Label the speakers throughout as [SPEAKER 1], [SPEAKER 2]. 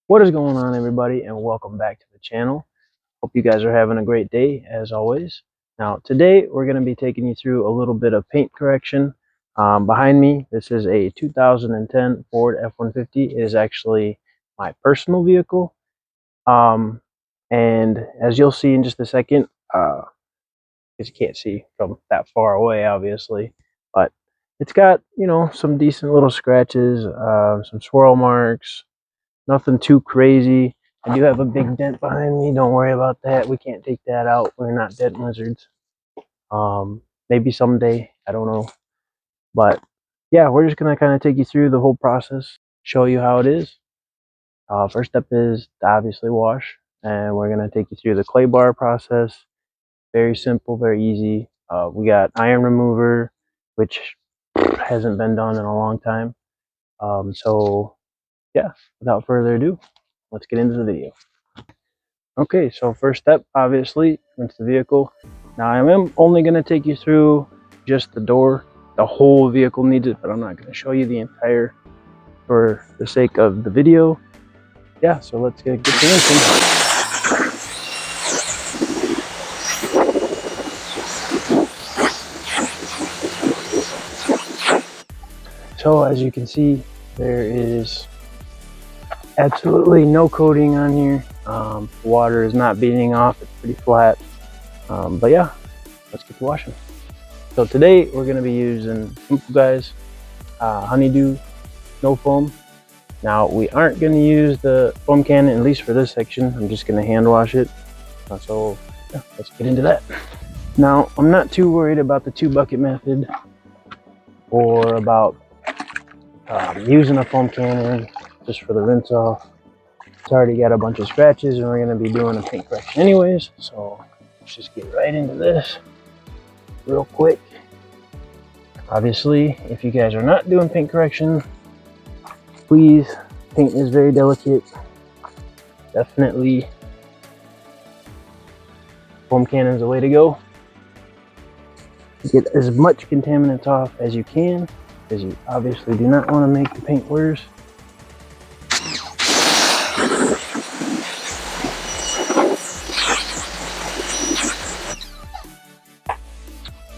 [SPEAKER 1] What is going on, everybody, and welcome back to the channel. Hope you guys are having a great day as always. Now today we're going to be taking you through a little bit of paint correction. Behind me, this is a 2010 Ford F-150. It is actually my personal vehicle, and as you'll see in just a second, because you can't see from that far away obviously, but it's got, some decent little scratches, some swirl marks. Nothing too crazy. I do have a big dent behind me. Don't worry about that. We can't take that out. We're not dent lizards. Maybe someday. I don't know. But yeah, we're just going to kind of take you through the whole process, show you how it is. First step is to obviously wash. And we're going to take you through the clay bar process. Very simple, very easy. We got iron remover, which hasn't been done in a long time. So yeah, without further ado, let's get into the video. Okay, so first step, obviously, rinse the vehicle. Now I am only going to take you through just the door. The whole vehicle needs it, but I'm not going to show you the entire for the sake of the video. Yeah, so let's get to rinsing. So as you can see, there is absolutely no coating on here. Water is not beating off. It's pretty flat. But yeah, let's get to washing. So today we're going to be using simple guys, honeydew no foam. Now we aren't going to use the foam cannon, at least for this section. I'm just going to hand wash it. So yeah, let's get into that. Now I'm not too worried about the 2-bucket method or about using a foam cannon just for the rinse off. It's already got a bunch of scratches and we're going to be doing a paint correction anyways, so let's just get right into this real quick. Obviously, if you guys are not doing paint correction, please, paint is very delicate. Definitely foam cannon is the way to go. Get as much contaminants off as you can, because you obviously do not want to make the paint worse.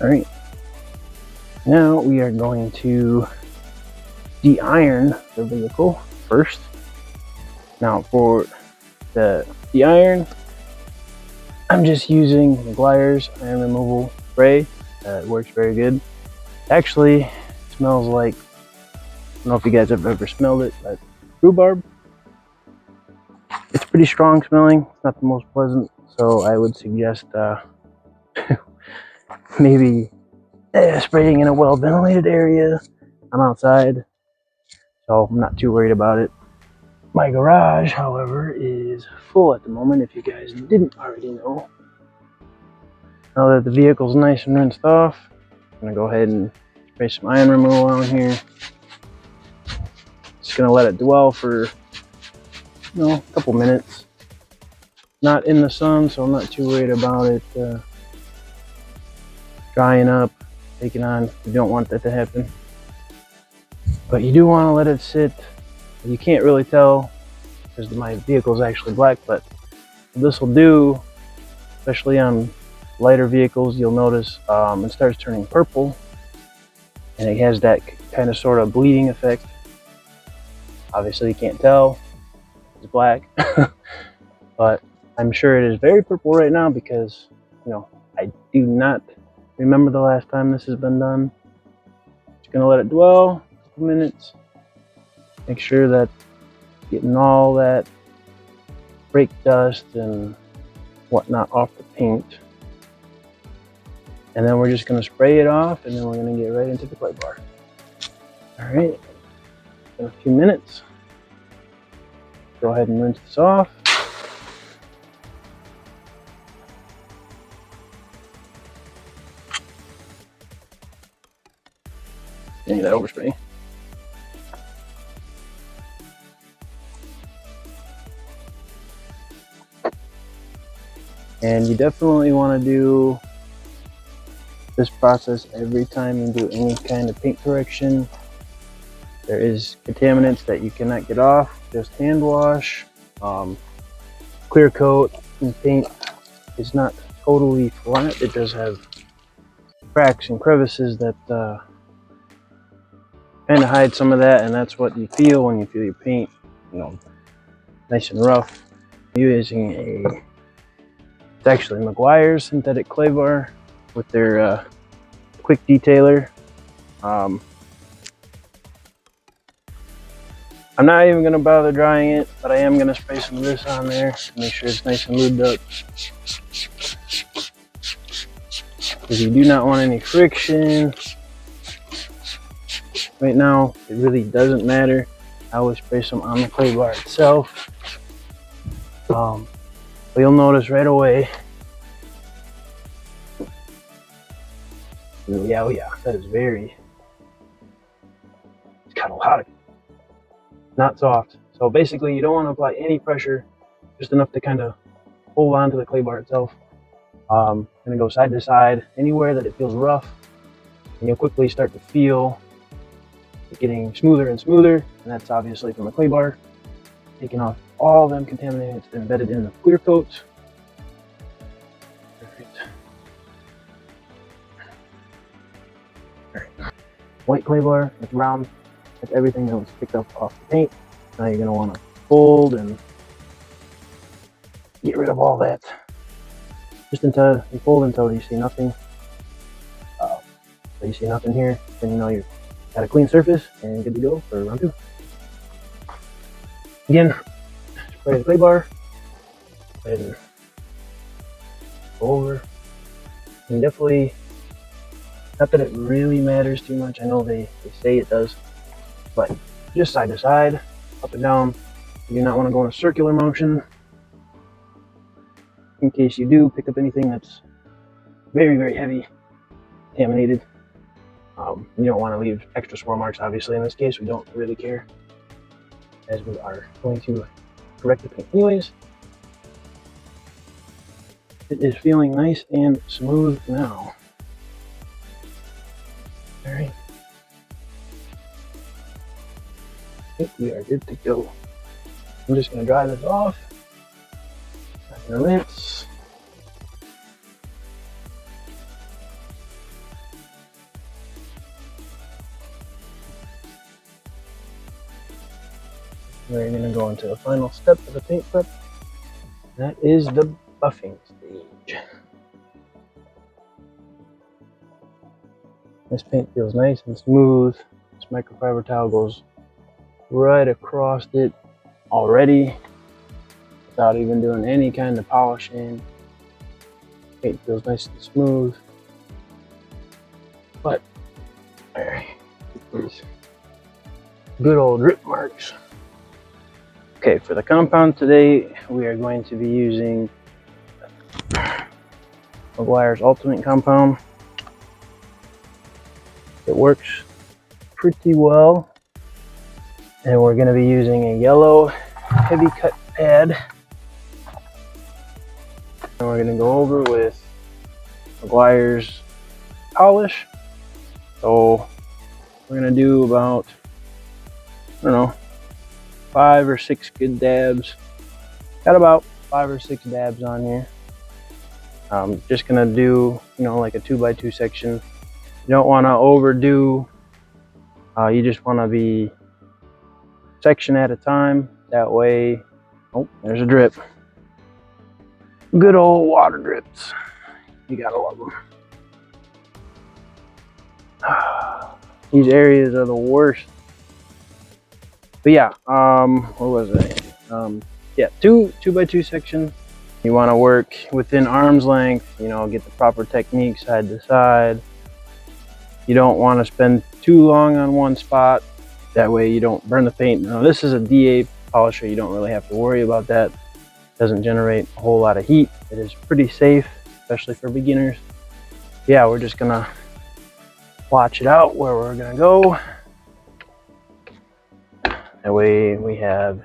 [SPEAKER 1] Alright, now we are going to de-iron the vehicle first. Now for the de-iron, I'm just using McGuire's iron removal spray. It works very good. Actually, it smells like, I don't know if you guys have ever smelled it, but rhubarb. It's pretty strong smelling, not the most pleasant, so I would suggest maybe spraying in a well-ventilated area. I'm outside, so I'm not too worried about it. My garage, however, is full at the moment, if you guys didn't already know. Now that the vehicle's nice and rinsed off, I'm going to go ahead and spray some iron removal on here. Just going to let it dwell for, a couple minutes. Not in the sun, so I'm not too worried about it drying up, taking on. You don't want that to happen. But you do want to let it sit. You can't really tell because my vehicle is actually black, but this will do, especially on lighter vehicles. You'll notice it starts turning purple, and it has that kind of sort of bleeding effect. Obviously you can't tell, it's black, but I'm sure it is very purple right now because, I do not remember the last time this has been done. Just gonna let it dwell a couple minutes. Make sure that getting all that brake dust and whatnot off the paint. And then we're just gonna spray it off, and then we're gonna get right into the clay bar. All right, in a few minutes. Go ahead and rinse this off. Need that overspray. And you definitely want to do this process every time you do any kind of paint correction. There is contaminants that you cannot get off. Just hand wash, Clear coat and paint is not totally flat. It does have cracks and crevices that kind of hide some of that, and that's what you feel when you feel your paint, you know, nice and rough. I'm using it's actually Meguiar's synthetic clay bar with their quick detailer. I'm not even going to bother drying it, but I am going to spray some of this on there to make sure it's nice and lubed up. Because you do not want any friction. Right now, it really doesn't matter. I always spray some on the clay bar itself. But you'll notice right away. Yeah, oh yeah, that is very, it's got a lot of, not soft. So basically you don't want to apply any pressure, just enough to kind of hold on to the clay bar itself. Gonna go side to side, anywhere that it feels rough, and you'll quickly start to feel it getting smoother and smoother, and that's obviously from the clay bar, taking off all them contaminants embedded in the clear coats. White clay bar with brown, that's everything that was picked up off the paint. Now you're going to want to fold and get rid of all that. Just until you fold until you see nothing. So you see nothing here, then you know you've got a clean surface and good to go for round 2. Again, spray the clay bar, and go over, and definitely, not that it really matters too much, I know they say it does, but just side to side, up and down. You do not want to go in a circular motion, in case you do pick up anything that's very, very heavy, contaminated. You don't want to leave extra swirl marks, obviously. In this case, we don't really care, as we are going to correct the paint anyways. It is feeling nice and smooth now. All right. I think we are good to go. I'm just going to dry this off. Not going to rinse. We're going to go into the final step of the paint prep. That is the buffing stage. This paint feels nice and smooth. This microfiber towel goes right across it already without even doing any kind of polishing. Paint feels nice and smooth. But there, these good old drip marks. Okay, for the compound today, we are going to be using Meguiar's Ultimate Compound. It works pretty well. And we're going to be using a yellow heavy cut pad. And we're going to go over with Meguiar's polish. So we're going to do about, I don't know, 5 or 6 good dabs. Got about 5 or 6 dabs on here. Just gonna do, you know, like a 2x2 section. You don't want to overdo. You just want to be section at a time. That way, oh, there's a drip. Good old water drips. You gotta love them. These areas are the worst. But yeah, what was it? Yeah, 2x2 section. You want to work within arm's length, you know, get the proper technique side to side. You don't want to spend too long on one spot. That way you don't burn the paint. Now this is a DA polisher. You don't really have to worry about that. It doesn't generate a whole lot of heat. It is pretty safe, especially for beginners. Yeah, we're just gonna watch it out where we're gonna go. That way we have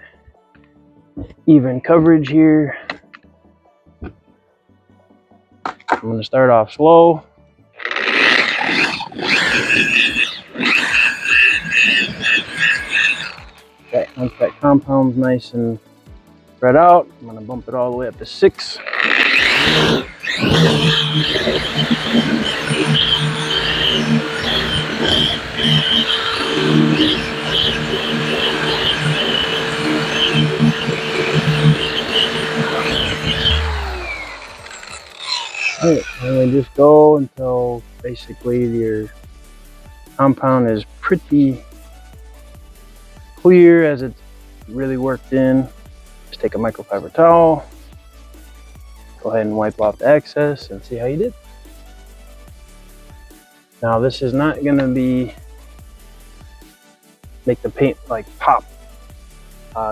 [SPEAKER 1] even coverage here. I'm going to start off slow. Okay, once that compound's nice and spread out. I'm gonna bump it all the way up to 6. Alright, and we just go until basically your compound is pretty clear as it's really worked in. Just take a microfiber towel, go ahead and wipe off the excess and see how you did. Now this is not going to make the paint like pop.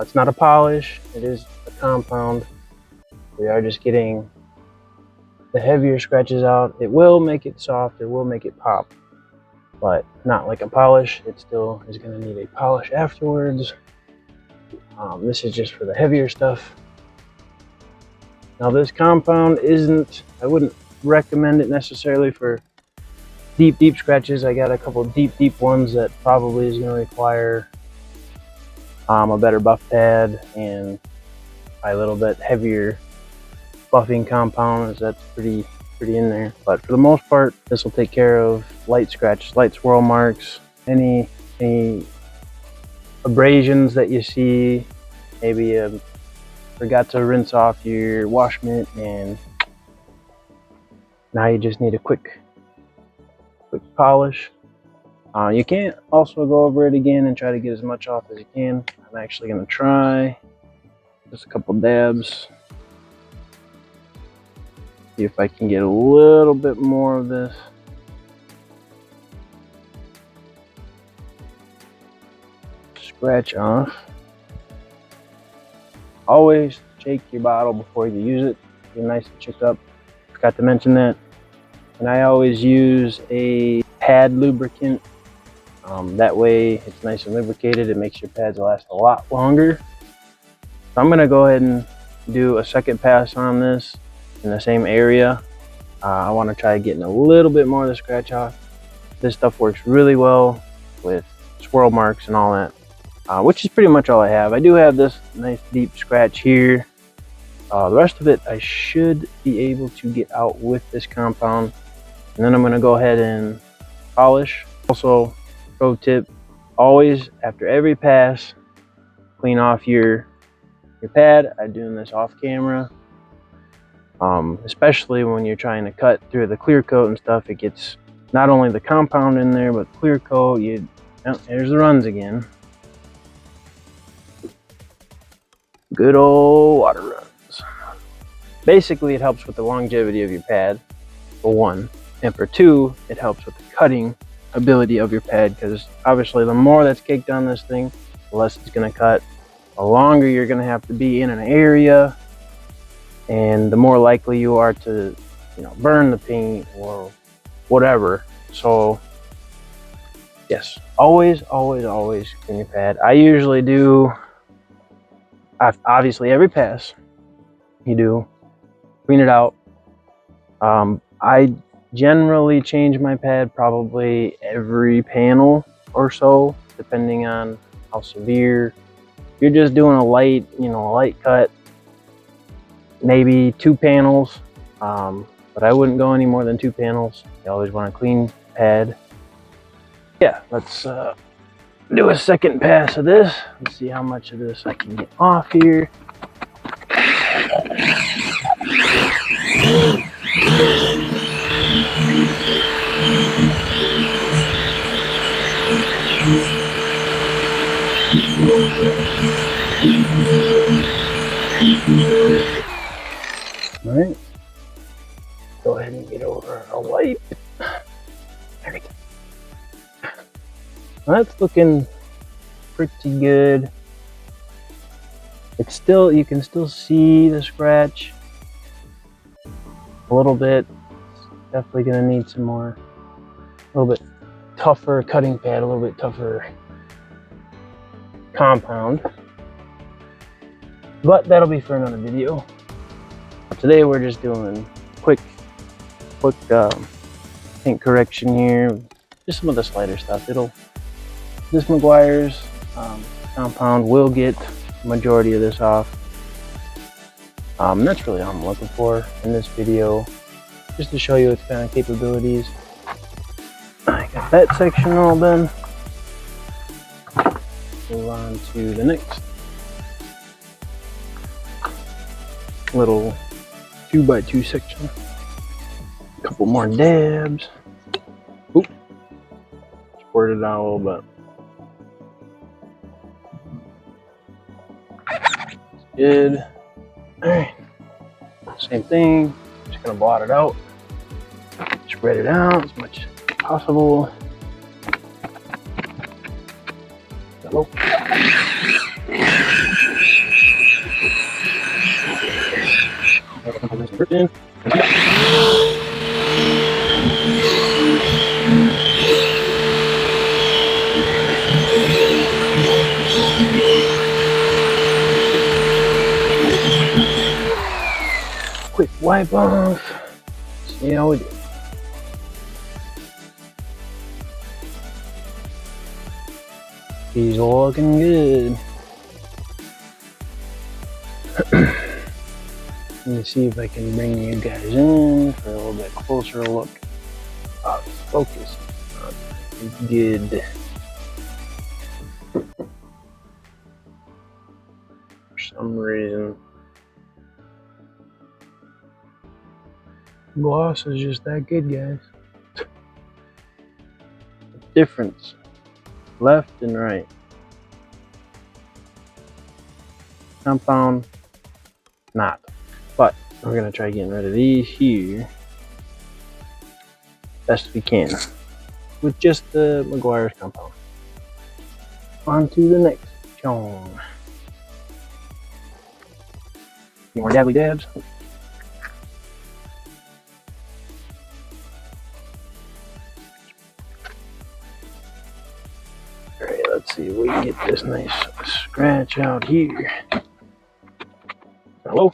[SPEAKER 1] It's not a polish, it is a compound. We are just getting the heavier scratches out. It will make it soft, it will make it pop, but not like a polish. It still is going to need a polish afterwards. This is just for the heavier stuff. Now this compound isn't, I wouldn't recommend it necessarily for deep scratches. I got a couple deep ones that probably is going to require a better buff pad and a little bit heavier buffing compound, as that's pretty in there. But for the most part, this will take care of light scratches, light swirl marks, any abrasions that you see. Maybe you forgot to rinse off your wash mitt and now you just need a quick polish. You can't also go over it again and try to get as much off as you can. I'm actually going to try just a couple dabs. See if I can get a little bit more of this. Scratch off. Always shake your bottle before you use it. Be nice and shook up. Forgot to mention that. And I always use a pad lubricant. That way it's nice and lubricated. It makes your pads last a lot longer. So I'm going to go ahead and do a second pass on this in the same area. I want to try getting a little bit more of the scratch off. This stuff works really well with swirl marks and all that, which is pretty much all I have. I do have this nice deep scratch here. The rest of it I should be able to get out with this compound. And then I'm going to go ahead and polish. Also, pro tip, always after every pass, clean off your pad. I'm doing this off camera. Especially when you're trying to cut through the clear coat and stuff, it gets not only the compound in there, but clear coat. There's the runs again. Good old water runs. Basically, it helps with the longevity of your pad, for one. And for two, it helps with the cutting ability of your pad, because obviously the more that's caked on this thing, the less it's going to cut. The longer you're going to have to be in an area, and the more likely you are to, burn the paint or whatever. So yes, always clean your pad. I usually do, obviously every pass you do clean it out. I generally change my pad probably every panel or so, depending on how severe. If you're just doing a light cut, maybe 2 panels, but I wouldn't go any more than 2 panels. You always want a clean pad. Yeah, let's do a second pass of this. Let's see how much of this I can get off here. All right, go ahead and get over a wipe. There we go. That's looking pretty good. It's still, you can still see the scratch a little bit. It's definitely gonna need some more, a little bit tougher cutting pad, a little bit tougher compound. But that'll be for another video. Today we're just doing quick paint correction here. Just some of the slider stuff. This Meguiar's compound will get the majority of this off. That's really all I'm looking for in this video, just to show you its kind of capabilities. I got that section all done. Move on to the next little 2x2 section. A couple more dabs. Oop, squirted out a little bit. Good. Alright, same thing, just gonna blot it out, spread it out as much as possible. Hello. Quick wipe off, see how we do. He's looking good. Let me see if I can bring you guys in for a little bit closer look. Oh, this focus is not good. For some reason. Gloss is just that good, guys. The difference, left and right. Compound, not. But we're gonna try getting rid of these here best we can with just the McGuire's compound. On to the next chong. More dabbly dabs. Alright, let's see if we can get this nice scratch out here. Hello?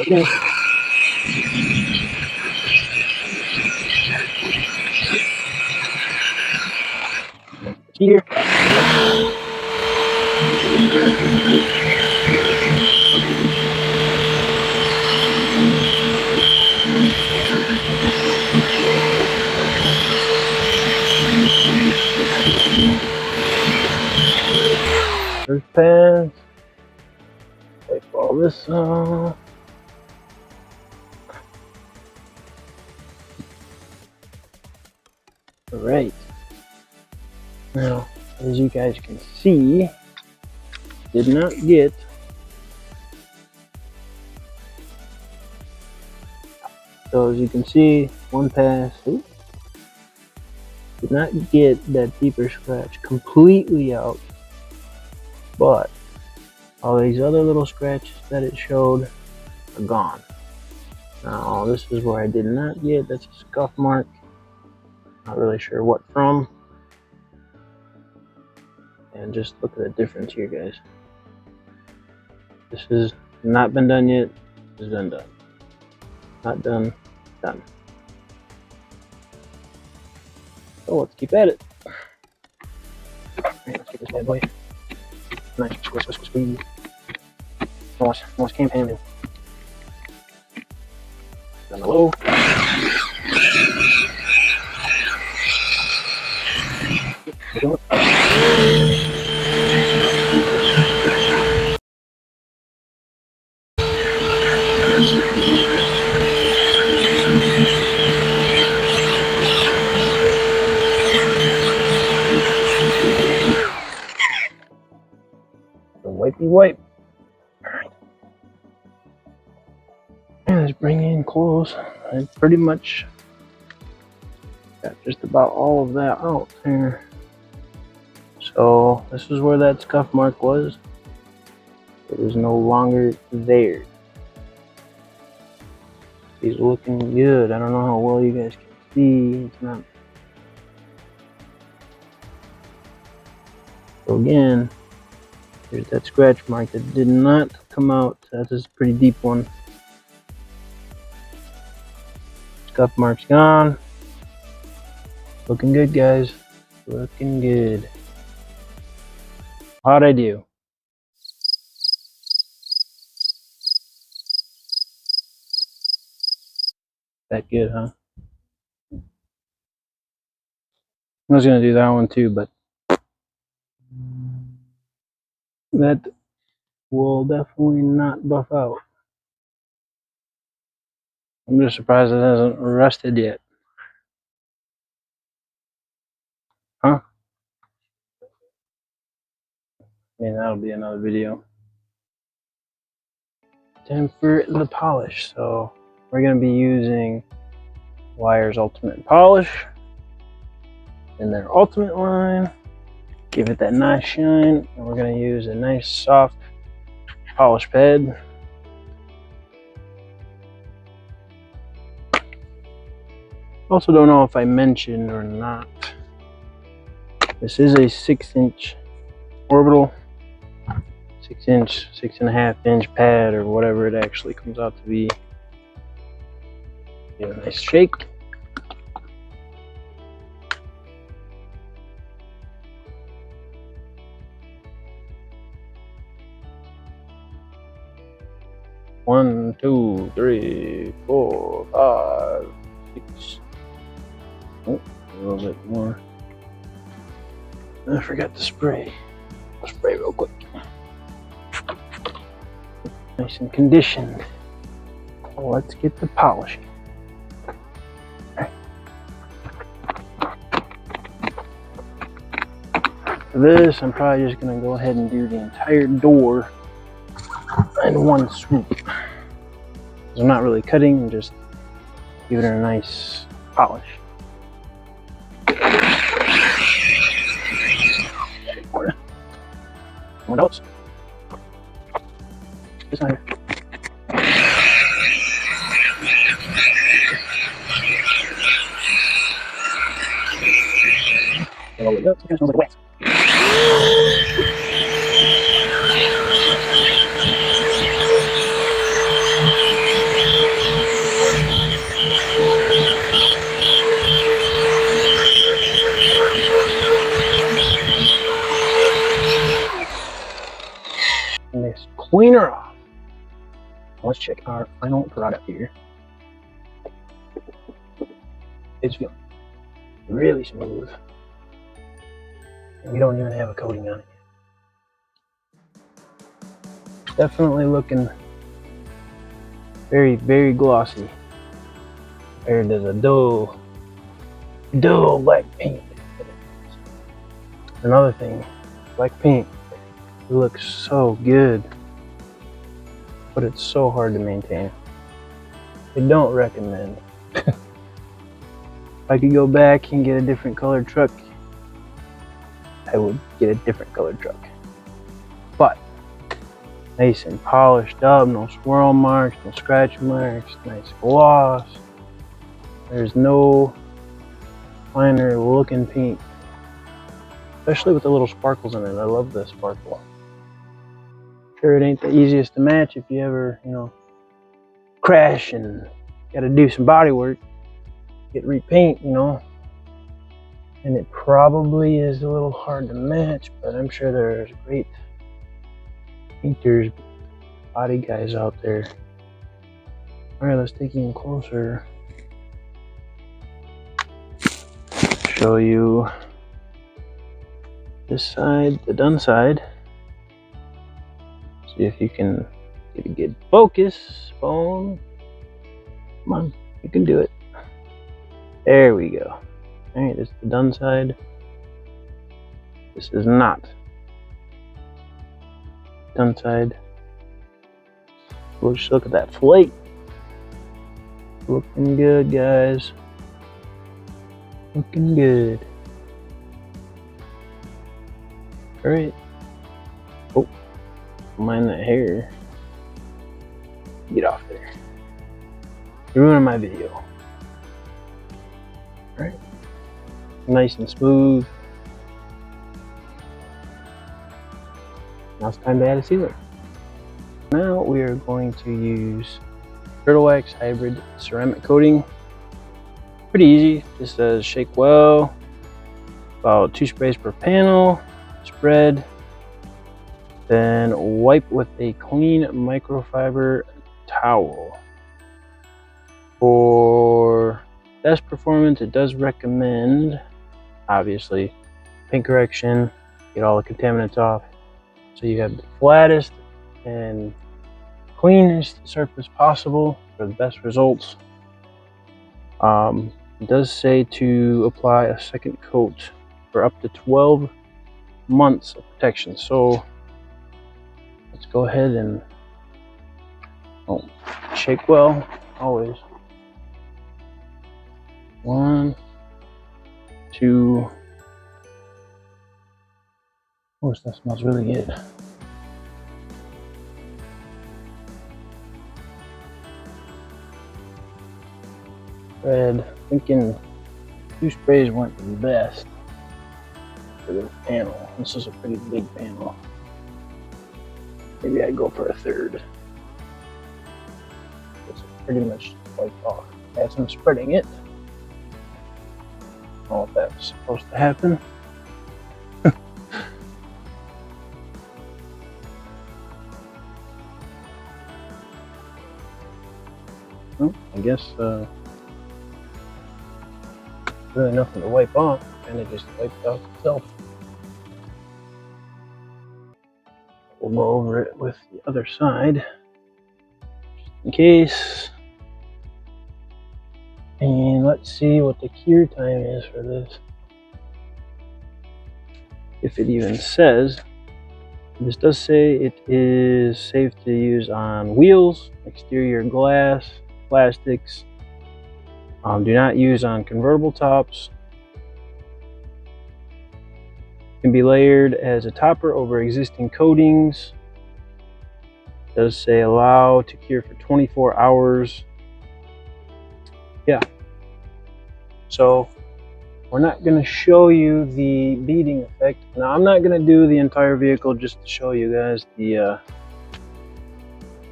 [SPEAKER 1] Okay. Here. First pass. Wipe all this off. Alright. Now, as you guys can see, did not get so as you can see, one pass, oops, did not get that deeper scratch completely out, but all these other little scratches that it showed are gone. Now this is where I did not get, that's a scuff mark, not really sure what from. And just look at the difference here, guys. This has not been done yet. This has been done. Not done. Done. So let's keep at it. Alright, let's get this bad boy. Nice. Squeeze. Nice campaign. Down the low. Wipey wipe. Alright. Let's bring it in close. I pretty much got just about all of that out here. So this is where that scuff mark was. It is no longer there. He's looking good. I don't know how well you guys can see. It's not. So again, here's that scratch mark that did not come out. That's a pretty deep one. Scuff mark's gone. Looking good, guys. Looking good. How'd I do? That good, huh? I was gonna do that one too, but that will definitely not buff out. I'm just surprised it hasn't rusted yet. Huh? I mean, that'll be another video. Time for the polish. So we're gonna be using Wire's Ultimate Polish in their Ultimate line. Give it that nice shine, and we're gonna use a nice soft polish pad. Also, don't know if I mentioned or not, this is a 6-inch orbital, 6-inch, 6.5-inch pad, or whatever it actually comes out to be. Give it a nice shake. One, two, three, 4, 5, 6. Oh, a little bit more. I forgot to spray. I'll spray real quick. Nice and conditioned. Well, let's get the polishing. For this, I'm probably just going to go ahead and do the entire door in one swoop. I'm not really cutting, I'm just giving it a nice polish. What else? This side. Oh, it smells like wax. Let's clean her off. Let's check our final product here. It's feeling really smooth. And we don't even have a coating on it. Definitely looking very, very glossy. Compared to the dull black paint. Another thing, black paint, it looks so good, but it's so hard to maintain. I don't recommend. If I could go back and get a different colored truck, I would get a different colored truck. But nice and polished up, no swirl marks, no scratch marks, nice gloss. There's no finer looking paint, especially with the little sparkles in it. I love the sparkle. Sure, it ain't the easiest to match if you ever, crash and gotta do some body work, get repaint, and it probably is a little hard to match, but I'm sure there's great painters, body guys out there. All right, let's take you in closer. Show you this side, the done side. See if you can get a good focus, phone. Come on, you can do it. There we go. All right, this is the done side. This is not done side. We'll just look at that flake. Looking good, guys. Looking good. All right. Oh, mind that hair. Get off there. You're ruining my video. All right. Nice and smooth. Now it's time to add a sealer. Now we are going to use Turtle Wax Hybrid Ceramic Coating. Pretty easy. Just says shake well. About 2 sprays per panel. Spread. Then wipe with a clean microfiber towel. For best performance, it does recommend, obviously, paint correction, get all the contaminants off, so you have the flattest and cleanest surface possible for the best results. It does say to apply a second coat for up to 12 months of protection. So let's go ahead and shake well, always. 1, 2. Oh, that smells really good. Red, thinking 2 sprays weren't the best for the panel. This is a pretty big panel. Maybe I'd go for a 3rd. It's pretty much wiped off. As I'm spreading it, I don't know if that was supposed to happen. Well, I guess really nothing to wipe off. Kind of just wiped off itself. We'll go over it with the other side, just in case. And let's see what the cure time is for this. If it even says. This does say it is safe to use on wheels, exterior glass, plastics. Do not use on convertible tops. Can be layered as a topper over existing coatings. It does say allow to cure for 24 hours. Yeah. So we're not going to show you the beading effect. Now I'm not going to do the entire vehicle just to show you guys the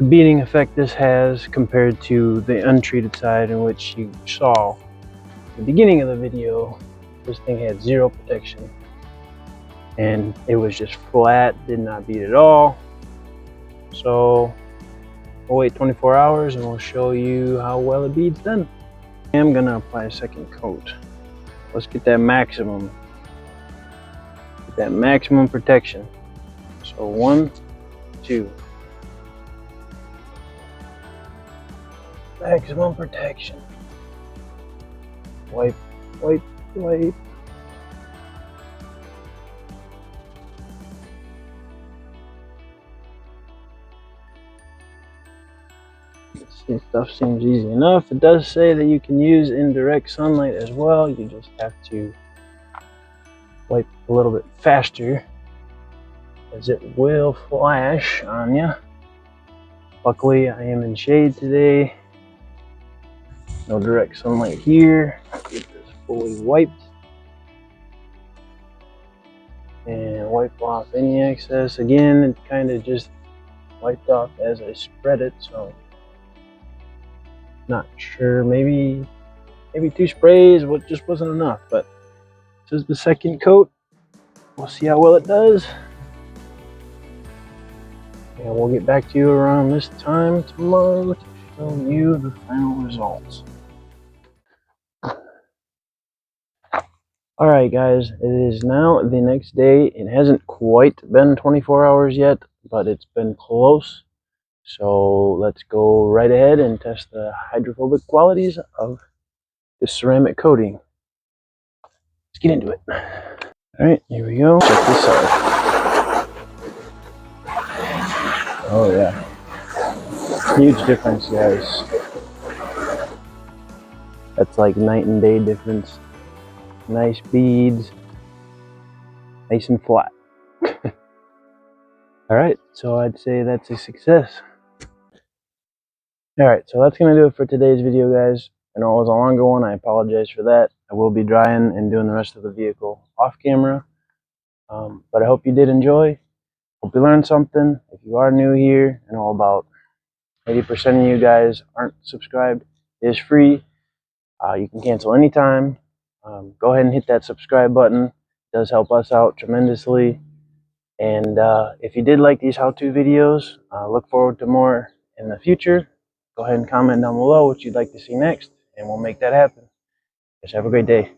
[SPEAKER 1] beading effect this has compared to the untreated side, in which you saw at the beginning of the video. This thing had 0 protection and it was just flat, did not bead at all. So we'll wait 24 hours and we'll show you how well it beads then. I'm gonna apply a second coat. Let's get that maximum protection. So 1, 2. Maximum protection. Wipe, wipe, wipe. This stuff seems easy enough. It does say that you can use in direct sunlight as well. You just have to wipe a little bit faster, as it will flash on you. Luckily, I am in shade today. No direct sunlight here. Get this fully wiped and wipe off any excess. Again, it kind of just wiped off as I spread it, so not sure. Maybe 2 sprays just wasn't enough. But this is the second coat. We'll see how well it does, and we'll get back to you around this time tomorrow to show you the final results. Alright guys, it is now the next day. It hasn't quite been 24 hours yet, but it's been close. So let's go right ahead and test the hydrophobic qualities of the ceramic coating. Let's get into it. Alright, here we go. Check this out. Oh yeah. Huge difference, guys. That's like night and day difference. Nice beads, nice and flat. Alright, so I'd say that's a success. Alright, so that's going to do it for today's video, guys. I know it was a longer one, I apologize for that. I will be drying and doing the rest of the vehicle off camera. But I hope you did enjoy. Hope you learned something. If you are new here, I know about 80% of you guys aren't subscribed. It is free. You can cancel anytime. Go ahead and hit that subscribe button. It does help us out tremendously. And if you did like these how-to videos, look forward to more in the future. Go go ahead and comment down below what you'd like to see next, and we'll make that happen. Just have a great day.